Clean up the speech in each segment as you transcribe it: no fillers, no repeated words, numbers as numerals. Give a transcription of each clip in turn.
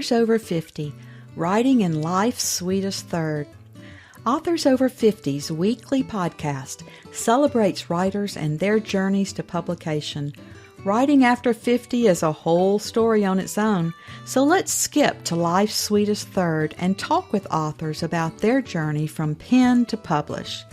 Authors Over 50, Writing in Life's Sweetest Third. Authors Over 50's weekly podcast celebrates writers and their journeys to publication. Writing after 50 is a whole story on its own, so let's skip to life's sweetest third and talk with authors about their journey from pen to publish.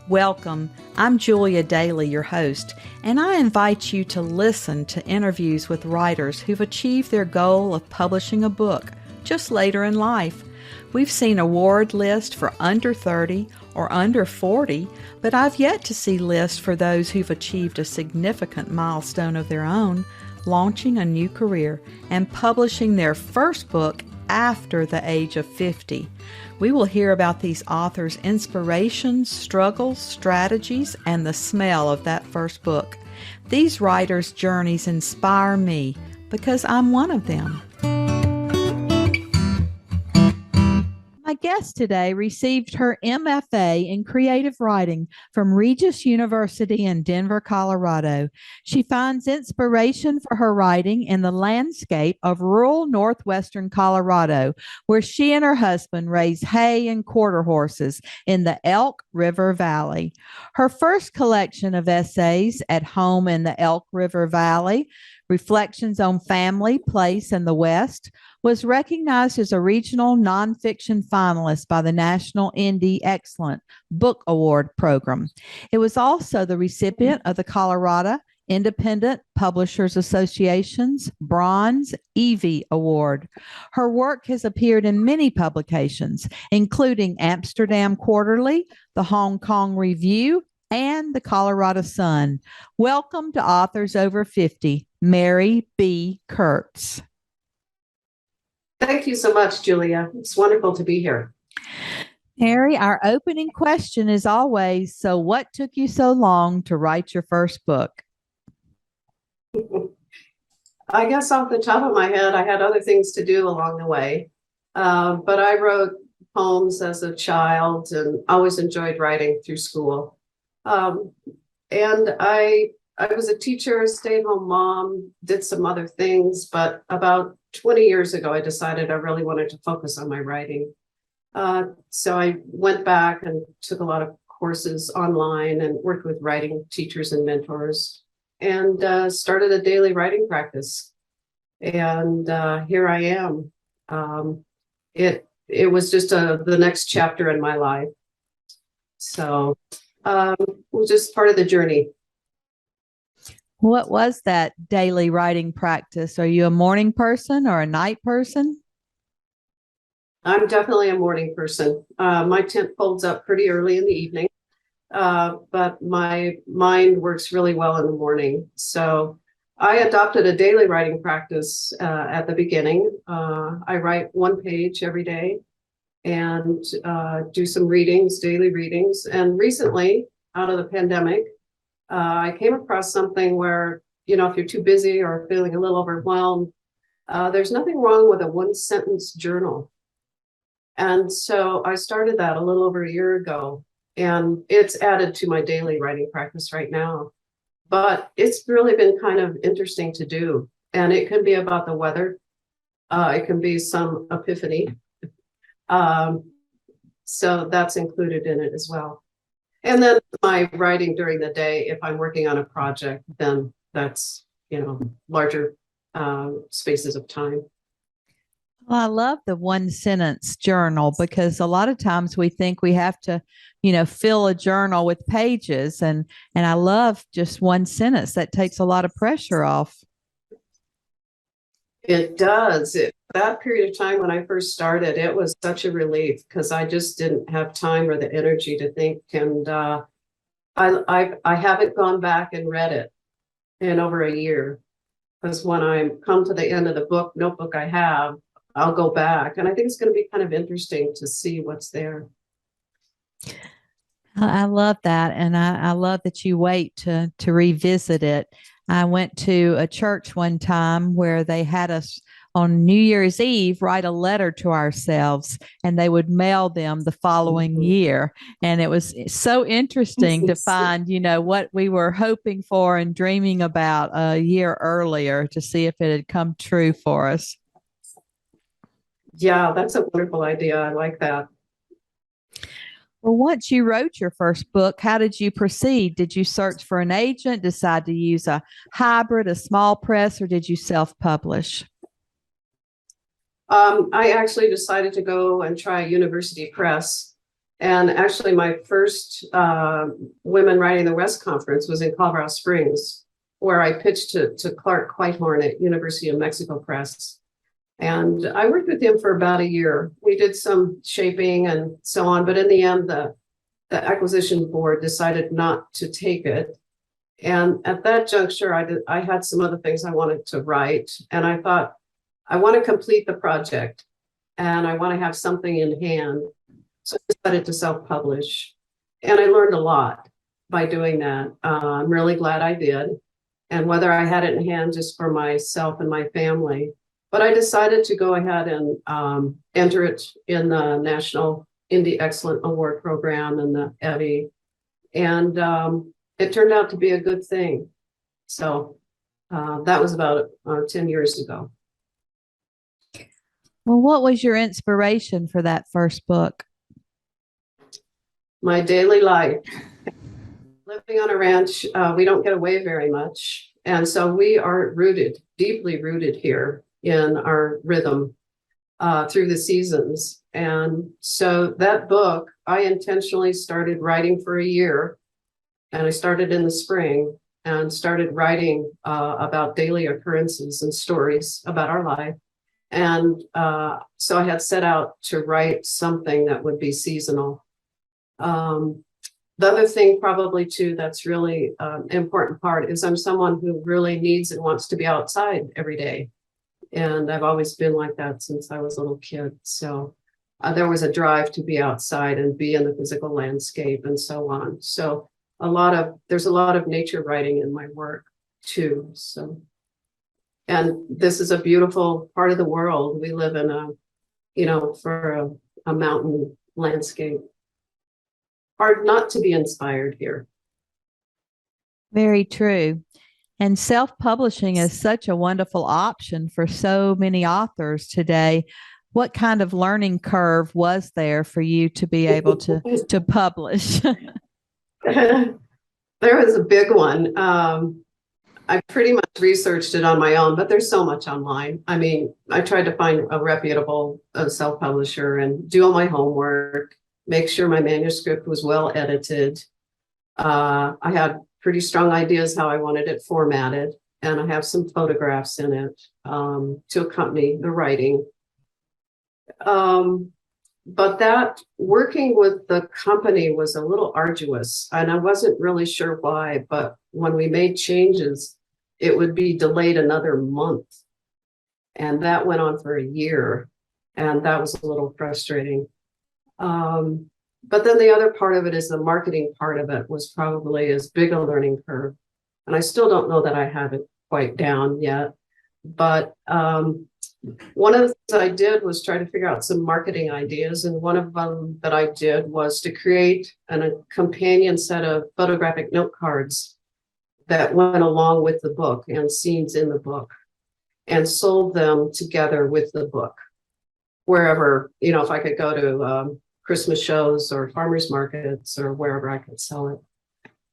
Welcome, I'm Julia Daly, your host, and I invite you to listen to interviews with writers who've achieved their goal of publishing a book just later in life. We've seen award lists for under 30 or under 40, but I've yet to see lists for those who've achieved a significant milestone of their own, launching a new career and publishing their first book after the age of 50. We will hear about these authors' inspirations, struggles, strategies, and the smell of that first book. These writers' journeys inspire me because I'm one of them. My guest today received her MFA in creative writing from Regis University in Denver, Colorado. She finds inspiration for her writing in the landscape of rural northwestern Colorado, where she and her husband raise hay and quarter horses in the Elk River Valley. Her first collection of essays, At Home in the Elk River Valley, Reflections on Family, Place, and the West, was recognized as a Regional Nonfiction Finalist by the National Indie Excellent Book Award program. It was also the recipient of the Colorado Independent Publishers Association's Bronze EVVY Award. Her work has appeared in many publications, including Amsterdam Quarterly, the Hong Kong Review, and the Colorado Sun. Welcome to Authors Over 50, Mary B. Kurtz. Thank you so much, Julia. It's wonderful to be here. Mary, our opening question is always, so what took you so long to write your first book? I guess off the top of my head, I had other things to do along the way. But I wrote poems as a child and always enjoyed writing through school. And I was a teacher, stay-at-home mom, did some other things, but about 20 years ago, I decided I really wanted to focus on my writing. So I went back and took a lot of courses online and worked with writing teachers and mentors and started a daily writing practice. And here I am. It was just the next chapter in my life. So it was just part of the journey. What was that daily writing practice? Are you a morning person or a night person? I'm definitely a morning person. My tent folds up pretty early in the evening, but my mind works really well in the morning. So I adopted a daily writing practice at the beginning. I write one page every day and do some readings, daily readings. And recently, out of the pandemic, I came across something where, if you're too busy or feeling a little overwhelmed, there's nothing wrong with a one-sentence journal. And so I started that a little over a year ago, and it's added to my daily writing practice right now. But it's really been kind of interesting to do. And it can be about the weather. It can be some epiphany. So that's included in it as well. And then my writing during the day, if I'm working on a project, then that's, larger spaces of time. Well, I love the one sentence journal because a lot of times we think we have to, fill a journal with pages. And I love just one sentence. That takes a lot of pressure off. It does. That period of time when I first started, it was such a relief because I just didn't have time or the energy to think. And I haven't gone back and read it in over a year, because when I come to the end of the notebook I have, I'll go back. And I think it's going to be kind of interesting to see what's there. I love that. And I love that you wait to revisit it. I went to a church one time where they had us on New Year's Eve write a letter to ourselves, and they would mail them the following year. And it was so interesting to find, what we were hoping for and dreaming about a year earlier to see if it had come true for us. Yeah, that's a wonderful idea. I like that. Well, once you wrote your first book, how did you proceed? Did you search for an agent, decide to use a hybrid, a small press, or did you self-publish? I actually decided to go and try a university press. And actually, my first Women Writing the West conference was in Colorado Springs, where I pitched to Clark Whitehorn at University of Mexico Press. And I worked with him for about a year. We did some shaping and so on, but in the end, the acquisition board decided not to take it. And at that juncture, I had some other things I wanted to write. And I thought, I want to complete the project and I want to have something in hand. So I decided to self-publish. And I learned a lot by doing that. I'm really glad I did. And whether I had it in hand just for myself and my family, but I decided to go ahead and enter it in the National Indie Excellent Award Program and the EVVY. And it turned out to be a good thing. So that was about 10 years ago. Well, what was your inspiration for that first book? My daily life. Living on a ranch, we don't get away very much. And so we are rooted, deeply rooted here in our rhythm through the seasons. And so that book, I intentionally started writing for a year. And I started in the spring and started writing about daily occurrences and stories about our life. And so I had set out to write something that would be seasonal. The other thing probably too that's really important part is I'm someone who really needs and wants to be outside every day. And I've always been like that since I was a little kid. So there was a drive to be outside and be in the physical landscape and so on. So there's a lot of nature writing in my work too. So, and this is a beautiful part of the world. We live in for a mountain landscape. Hard not to be inspired here. Very true. And self-publishing is such a wonderful option for so many authors today. What kind of learning curve was there for you to be able to publish? There was a big one. I pretty much researched it on my own, but there's so much online. I mean, I tried to find a reputable self-publisher and do all my homework, make sure my manuscript was well edited. I had pretty strong ideas how I wanted it formatted, and I have some photographs in it to accompany the writing. But that working with the company was a little arduous, and I wasn't really sure why, but when we made changes, it would be delayed another month. And that went on for a year, and that was a little frustrating. But then the other part of it is the marketing part of it was probably as big a learning curve. And I still don't know that I have it quite down yet. But one of the things I did was try to figure out some marketing ideas. And one of them that I did was to create a companion set of photographic note cards that went along with the book and scenes in the book, and sold them together with the book. Wherever, if I could go to Christmas shows or farmers markets or wherever I could sell it.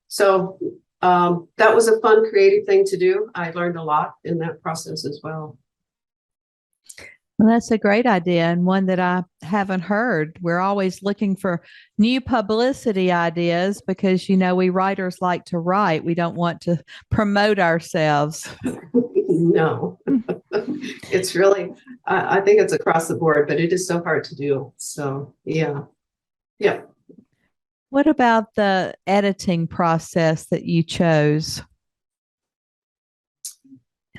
So that was a fun, creative thing to do. I learned a lot in that process as well. Well, that's a great idea, and one that I haven't heard. We're always looking for new publicity ideas because, we writers like to write. We don't want to promote ourselves. No, it's really, I think it's across the board, but it is so hard to do. So, yeah. What about the editing process that you chose?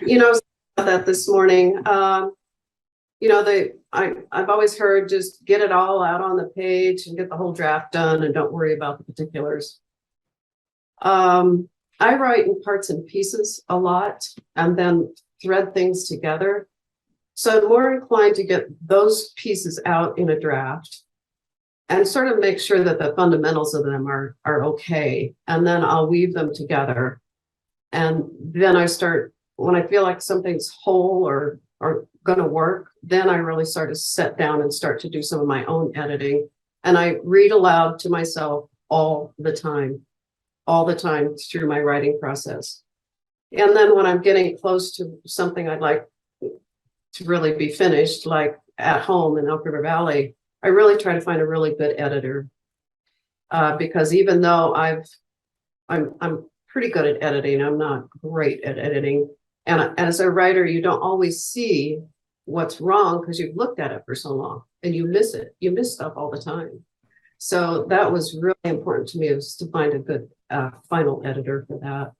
About that this morning. I've always heard just get it all out on the page and get the whole draft done and don't worry about the particulars. I write in parts and pieces a lot and then thread things together. So I'm more inclined to get those pieces out in a draft and sort of make sure that the fundamentals of them are okay. And then I'll weave them together. And then I start, when I feel like something's whole or are going to work, then I really start to sit down and start to do some of my own editing. And I read aloud to myself all the time through my writing process. And then when I'm getting close to something I'd like to really be finished, like at home in Elk River Valley, I really try to find a really good editor. Because even though I'm pretty good at editing, I'm not great at editing. And as a writer, you don't always see what's wrong because you've looked at it for so long and you miss it. You miss stuff all the time. So that was really important to me, was to find a good final editor for that.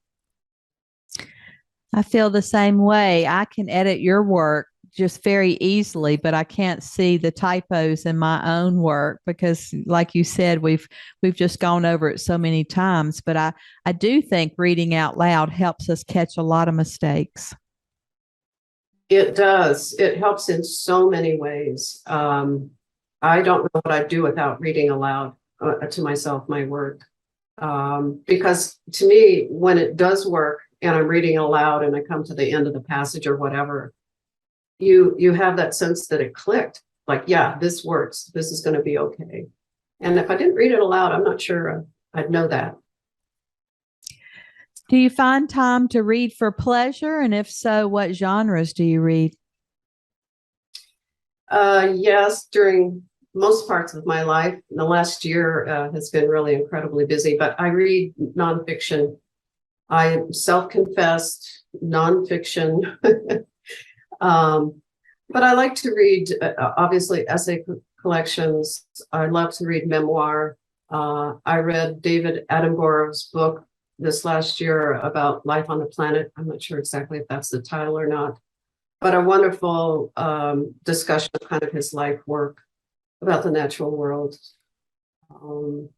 I feel the same way. I can edit your work just very easily, but I can't see the typos in my own work because, like you said, we've just gone over it so many times. But I do think reading out loud helps us catch a lot of mistakes. It does. It helps in so many ways. I don't know what I'd do without reading aloud to myself my work. Because to me, when it does work and I'm reading aloud and I come to the end of the passage or whatever, you have that sense that it clicked. Like, yeah, this works. This is going to be okay. And if I didn't read it aloud, I'm not sure I'd know that. Do you find time to read for pleasure? And if so, what genres do you read? Yes, during most parts of my life. The last year has been really incredibly busy, but I read nonfiction. I self-confessed nonfiction. But I like to read, obviously, essay collections. I love to read memoir. I read David Attenborough's book this last year about life on the planet. I'm not sure exactly if that's the title or not, but a wonderful discussion of kind of his life work about the natural world. I'm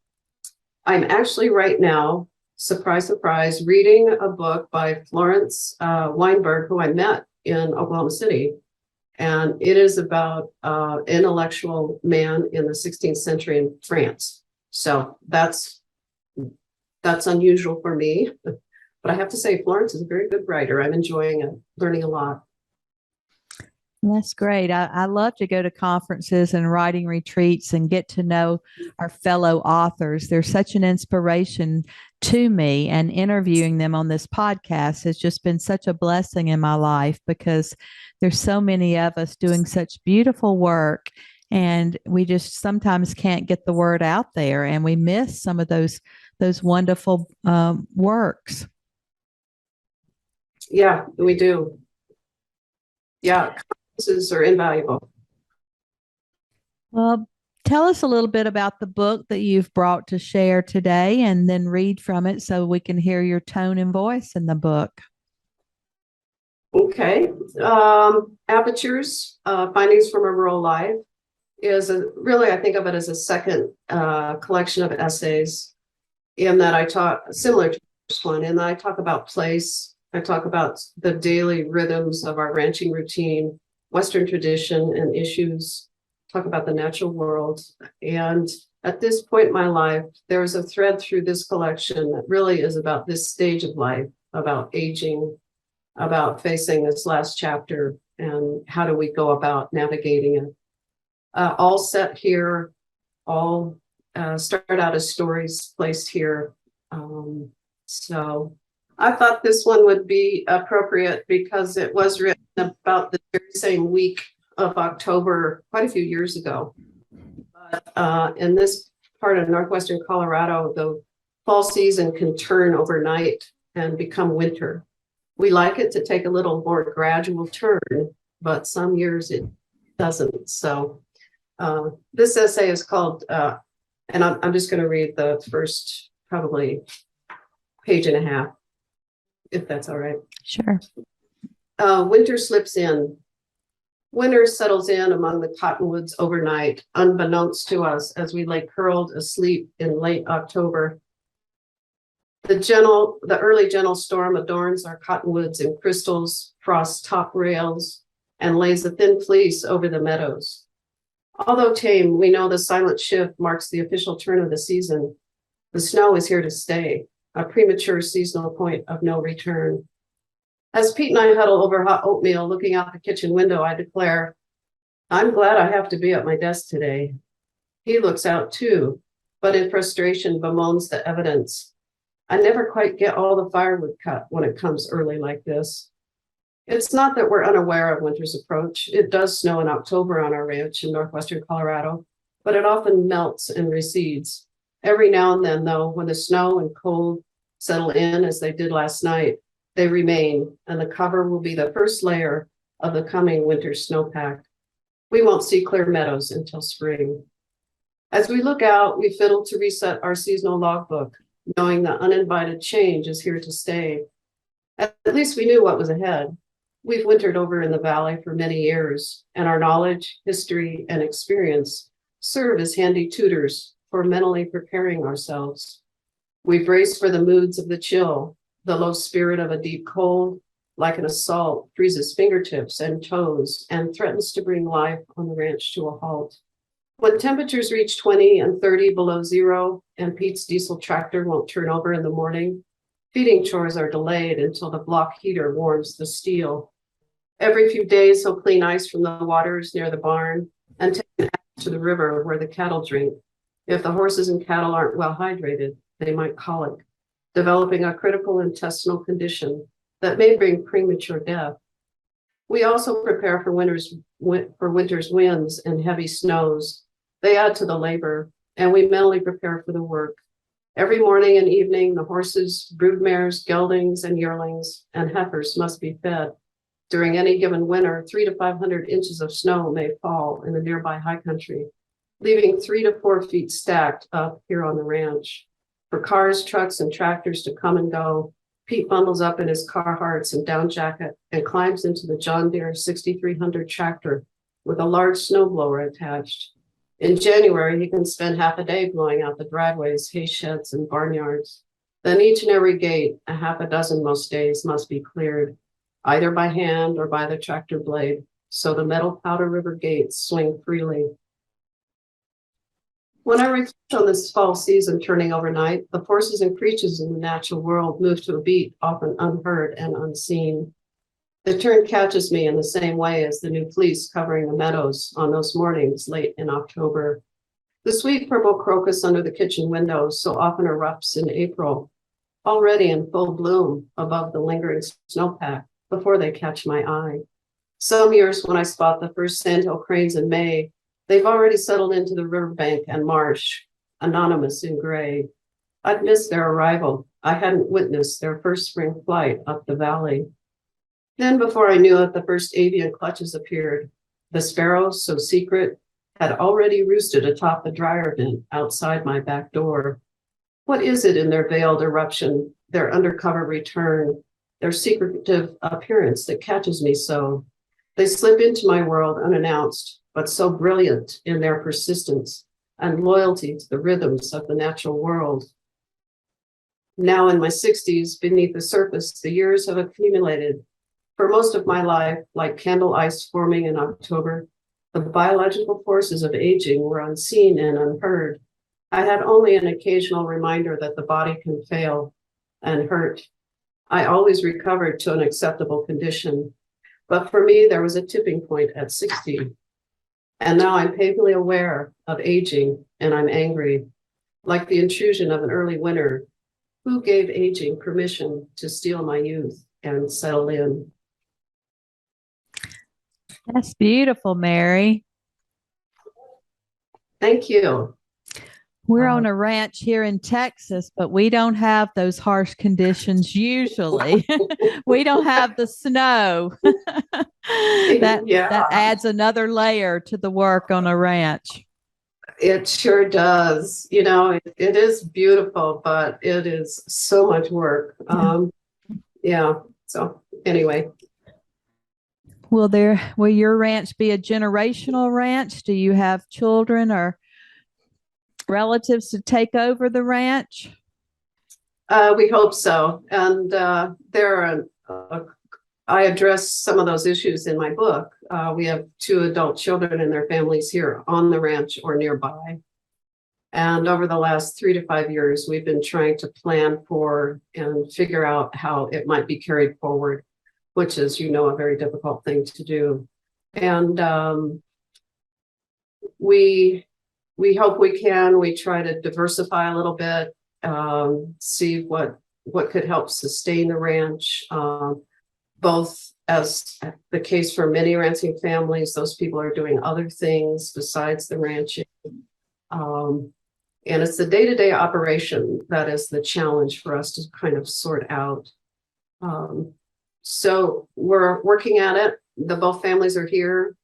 actually right now, surprise, surprise, reading a book by Florence Weinberg, who I met in Oklahoma City. And it is about an intellectual man in the 16th century in France. So that's unusual for me. But I have to say, Florence is a very good writer. I'm enjoying it, learning a lot. That's great. I love to go to conferences and writing retreats and get to know our fellow authors. They're such an inspiration to me, and interviewing them on this podcast has just been such a blessing in my life because there's so many of us doing such beautiful work, and we just sometimes can't get the word out there, and we miss some of those wonderful works. Yeah, we do. Yeah, conferences are invaluable. Well, tell us a little bit about the book that you've brought to share today, and then read from it so we can hear your tone and voice in the book. Okay. Apertures, Findings from a Rural Life is really, I think of it as a second collection of essays in that I talk, similar to the first one, and I talk about place. I talk about the daily rhythms of our ranching routine, Western tradition and issues, talk about the natural world. And at this point in my life, there is a thread through this collection that really is about this stage of life, about aging, about facing this last chapter, and how do we go about navigating it. All set here, all start out as stories placed here. So I thought this one would be appropriate because it was written about the very same week of October, quite a few years ago. But in this part of northwestern Colorado, the fall season can turn overnight and become winter. We like it to take a little more gradual turn, but some years it doesn't. So this essay is called, and I'm just going to read the first probably page and a half, if that's all right. Sure. Winter slips in. Winter settles in among the cottonwoods overnight, unbeknownst to us as we lay curled asleep in late October. The early gentle storm adorns our cottonwoods in crystals, frosts top rails, and lays a thin fleece over the meadows. Although tame, we know the silent shift marks the official turn of the season. The snow is here to stay, a premature seasonal point of no return. As Pete and I huddle over hot oatmeal looking out the kitchen window, I declare, I'm glad I have to be at my desk today. He looks out too, but in frustration bemoans the evidence. I never quite get all the firewood cut when it comes early like this. It's not that we're unaware of winter's approach. It does snow in October on our ranch in northwestern Colorado, but it often melts and recedes. Every now and then, though, when the snow and cold settle in as they did last night, they remain, and the cover will be the first layer of the coming winter snowpack. We won't see clear meadows until spring. As we look out, we fiddle to reset our seasonal logbook, knowing that uninvited change is here to stay. At least we knew what was ahead. We've wintered over in the valley for many years, and our knowledge, history, and experience serve as handy tutors for mentally preparing ourselves. We brace for the moods of the chill. The low spirit of a deep cold, like an assault, freezes fingertips and toes and threatens to bring life on the ranch to a halt. When temperatures reach 20 and 30 below zero and Pete's diesel tractor won't turn over in the morning, feeding chores are delayed until the block heater warms the steel. Every few days, he'll clean ice from the waters near the barn and take an axe to the river where the cattle drink. If the horses and cattle aren't well hydrated, they might colic, developing a critical intestinal condition that may bring premature death. We also prepare for winter's winds and heavy snows. They add to the labor, and we mentally prepare for the work. Every morning and evening, the horses, broodmares, geldings, and yearlings, and heifers must be fed. During any given winter, 300 to 500 inches of snow may fall in the nearby high country, leaving 3 to 4 feet stacked up here on the ranch. For cars, trucks, and tractors to come and go, Pete bundles up in his Carhartts and down jacket and climbs into the John Deere 6300 tractor with a large snowblower attached. In January, he can spend half a day blowing out the driveways, hay sheds, and barnyards. Then each and every gate, a half a dozen most days, must be cleared, either by hand or by the tractor blade, so the metal Powder River gates swing freely. When I reflect on this fall season turning overnight, the forces and creatures in the natural world move to a beat often unheard and unseen. The turn catches me in the same way as the new fleece covering the meadows on those mornings late in October. The sweet purple crocus under the kitchen windows so often erupts in April, already in full bloom above the lingering snowpack before they catch my eye. Some years when I spot the first sandhill cranes in May, they've already settled into the riverbank and marsh, anonymous in gray. I'd missed their arrival. I hadn't witnessed their first spring flight up the valley. Then before I knew it, the first avian clutches appeared. The sparrows, so secret, had already roosted atop the dryer vent outside my back door. What is it in their veiled eruption, their undercover return, their secretive appearance that catches me so? They slip into my world unannounced, but so brilliant in their persistence and loyalty to the rhythms of the natural world. Now in my 60s, beneath the surface, the years have accumulated. For most of my life, like candle ice forming in October, the biological forces of aging were unseen and unheard. I had only an occasional reminder that the body can fail and hurt. I always recovered to an acceptable condition, but for me, there was a tipping point at 60. And now I'm painfully aware of aging, and I'm angry. Like the intrusion of an early winter, who gave aging permission to steal my youth and settle in? That's beautiful, Mary. Thank you. We're on a ranch here in Texas, but we don't have those harsh conditions usually. We don't have the snow. That adds another layer to the work on a ranch. It sure does. You know, it is beautiful, but it is so much work. So anyway. Will your ranch be a generational ranch? Do you have children or relatives to take over the ranch? We hope so. And I address some of those issues in my book. We have 2 adult children and their families here on the ranch or nearby. And over the last 3 to 5 years, we've been trying to plan for and figure out how it might be carried forward. which is, a very difficult thing to do. And we hope we can. We try to diversify a little bit, see what could help sustain the ranch, both as the case for many ranching families. Those people are doing other things besides the ranching. And it's the day-to-day operation that is the challenge for us to kind of sort out. So we're working at it. Both families are here,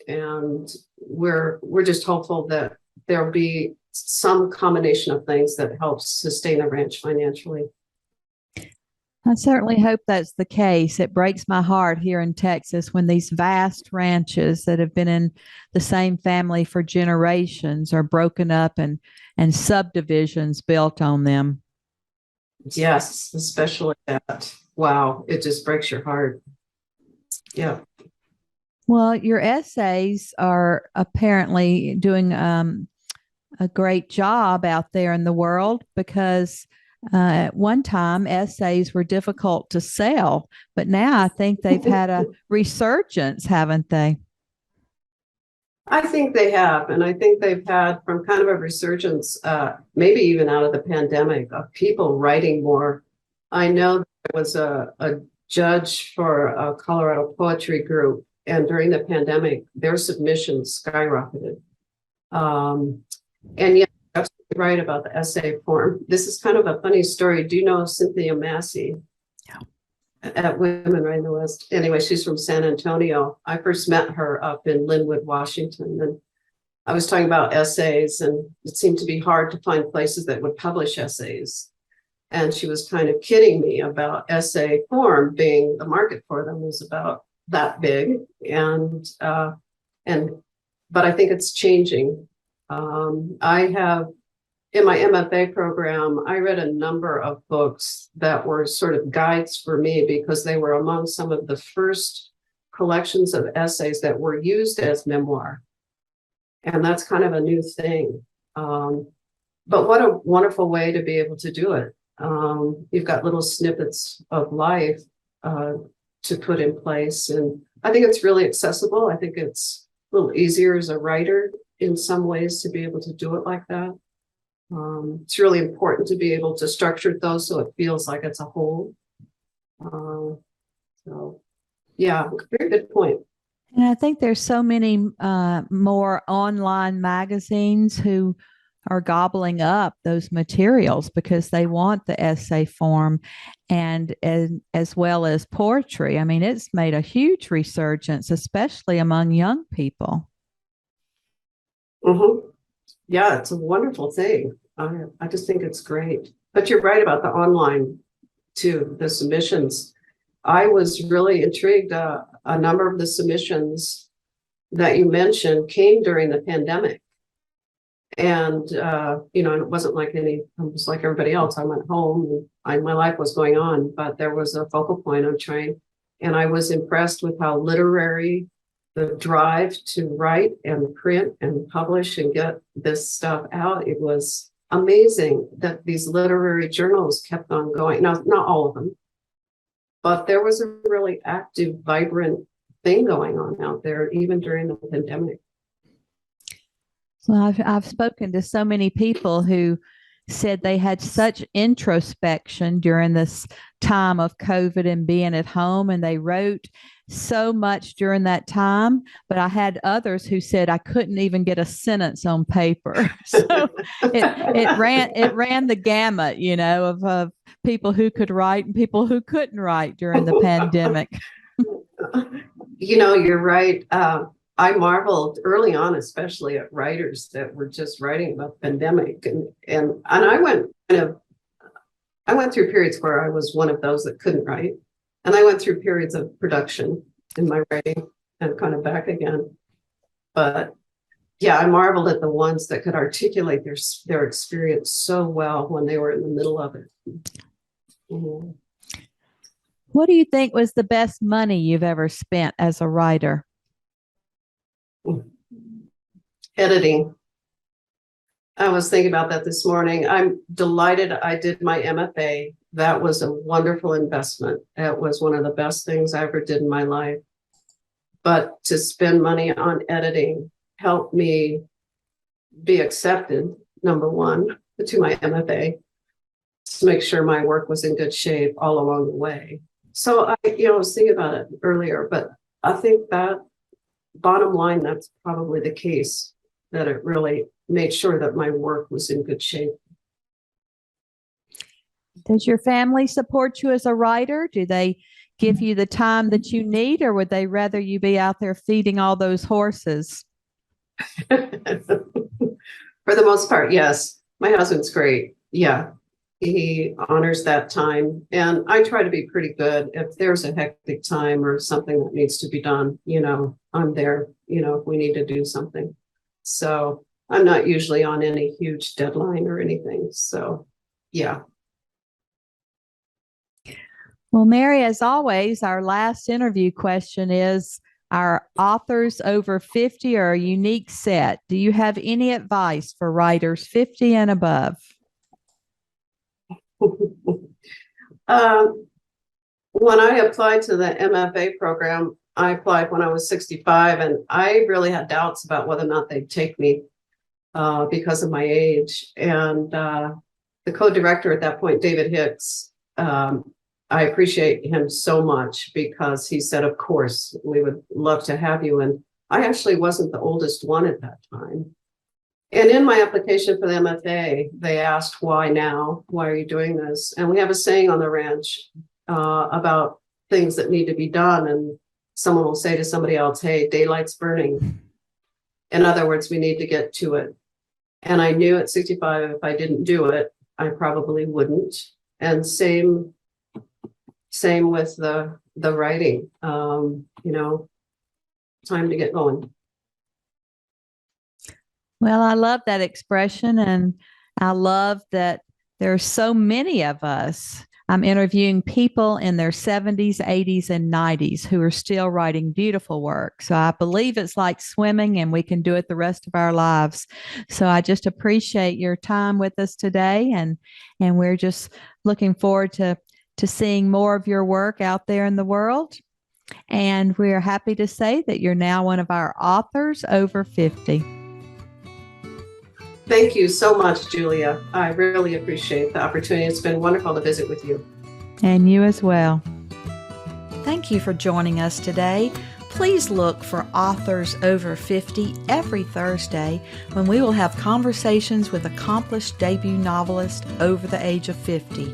and we're just hopeful that there'll be some combination of things that helps sustain a ranch financially. I certainly hope that's the case. It breaks my heart here in Texas when these vast ranches that have been in the same family for generations are broken up and subdivisions built on them. Yes, especially that. Wow, it just breaks your heart. Yeah. Well, your essays are apparently doing a great job out there in the world, because at one time essays were difficult to sell, but now I think they've had a resurgence, haven't they? I think they have, and I think they've had from kind of a resurgence, maybe even out of the pandemic, of people writing more. I know there was a judge for a Colorado poetry group, and during the pandemic, their submissions skyrocketed. And yeah, absolutely right about the essay form. This is kind of a funny story. Do you know Cynthia Massey? Yeah. At Women Right in the West. Anyway, she's from San Antonio. I first met her up in Linwood, Washington, and I was talking about essays, and it seemed to be hard to find places that would publish essays. And she was kind of kidding me about essay form being, the market for them is about that big. But I think it's changing. I have, in my MFA program, I read a number of books that were sort of guides for me, because they were among some of the first collections of essays that were used as memoir. And that's kind of a new thing. But what a wonderful way to be able to do it. You've got little snippets of life to put in place. And I think it's really accessible. I think it's a little easier as a writer in some ways to be able to do it like that. It's really important to be able to structure those so it feels like it's a whole. So yeah, very good point. And I think there's so many more online magazines who are gobbling up those materials because they want the essay form, and as well as poetry. I mean, it's made a huge resurgence, especially among young people. Mm-hmm. Yeah, it's a wonderful thing. I just think it's great. But you're right about the online too, the submissions. I was really intrigued. A number of the submissions that you mentioned came during the pandemic. And, it wasn't like it was like everybody else. I went home and my life was going on, but there was a focal point on trying. And I was impressed with how literary the drive to write and print and publish and get this stuff out. It was amazing that these literary journals kept on going. Now, not all of them, but there was a really active, vibrant thing going on out there, even during the pandemic. Well, I've spoken to so many people who said they had such introspection during this time of COVID and being at home, and they wrote so much during that time. But I had others who said I couldn't even get a sentence on paper. So it ran the gamut, of people who could write and people who couldn't write during the pandemic. You're right. I marveled early on, especially at writers that were just writing about the pandemic, and I went through periods where I was one of those that couldn't write, and I went through periods of production in my writing and kind of back again. But yeah, I marveled at the ones that could articulate their experience so well when they were in the middle of it. Mm-hmm. What do you think was the best money you've ever spent as a writer? Editing. I was thinking about that this morning. I'm delighted I did my MFA that was a wonderful investment. It was one of the best things I ever did in my life. But to spend money on editing helped me be accepted, number one, to my MFA, to make sure my work was in good shape all along the way. So I was thinking about it earlier, but I think that bottom line, that's probably the case, that it really made sure that my work was in good shape. Does your family support you as a writer? Do they give you the time that you need, or would they rather you be out there feeding all those horses? For the most part, yes. My husband's great. Yeah, he honors that time. And I try to be pretty good. If there's a hectic time or something that needs to be done, I'm there, if we need to do something. So I'm not usually on any huge deadline or anything. So, yeah. Well, Mary, as always, our last interview question is, our authors over 50 are a unique set. Do you have any advice for writers 50 and above? When I applied to the MFA program, I applied when I was 65, and I really had doubts about whether or not they'd take me because of my age. And the co-director at that point, David Hicks, I appreciate him so much, because he said, of course, we would love to have you. And I actually wasn't the oldest one at that time. And in my application for the MFA, they asked, why now? Why are you doing this? And we have a saying on the ranch about things that need to be done. And someone will say to somebody else, hey, daylight's burning. In other words, we need to get to it. And I knew at 65, if I didn't do it, I probably wouldn't. And same with the writing, time to get going. Well, I love that expression, and I love that there are so many of us. I'm interviewing people in their 70s, 80s, and 90s who are still writing beautiful work. So I believe it's like swimming, and we can do it the rest of our lives. So I just appreciate your time with us today, and we're just looking forward to seeing more of your work out there in the world. And we're happy to say that you're now one of our authors over 50. Thank you so much, Julia. I really appreciate the opportunity. It's been wonderful to visit with you. And you as well. Thank you for joining us today. Please look for Authors Over 50 every Thursday, when we will have conversations with accomplished debut novelists over the age of 50.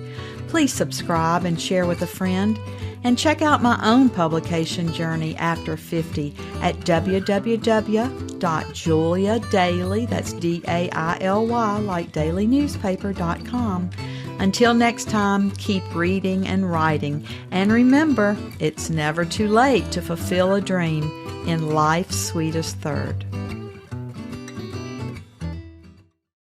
Please subscribe and share with a friend. And check out my own publication journey after 50 at www.juliadaily, that's DAILY, like dailynewspaper.com. Until next time, keep reading and writing. And remember, it's never too late to fulfill a dream in life's sweetest third.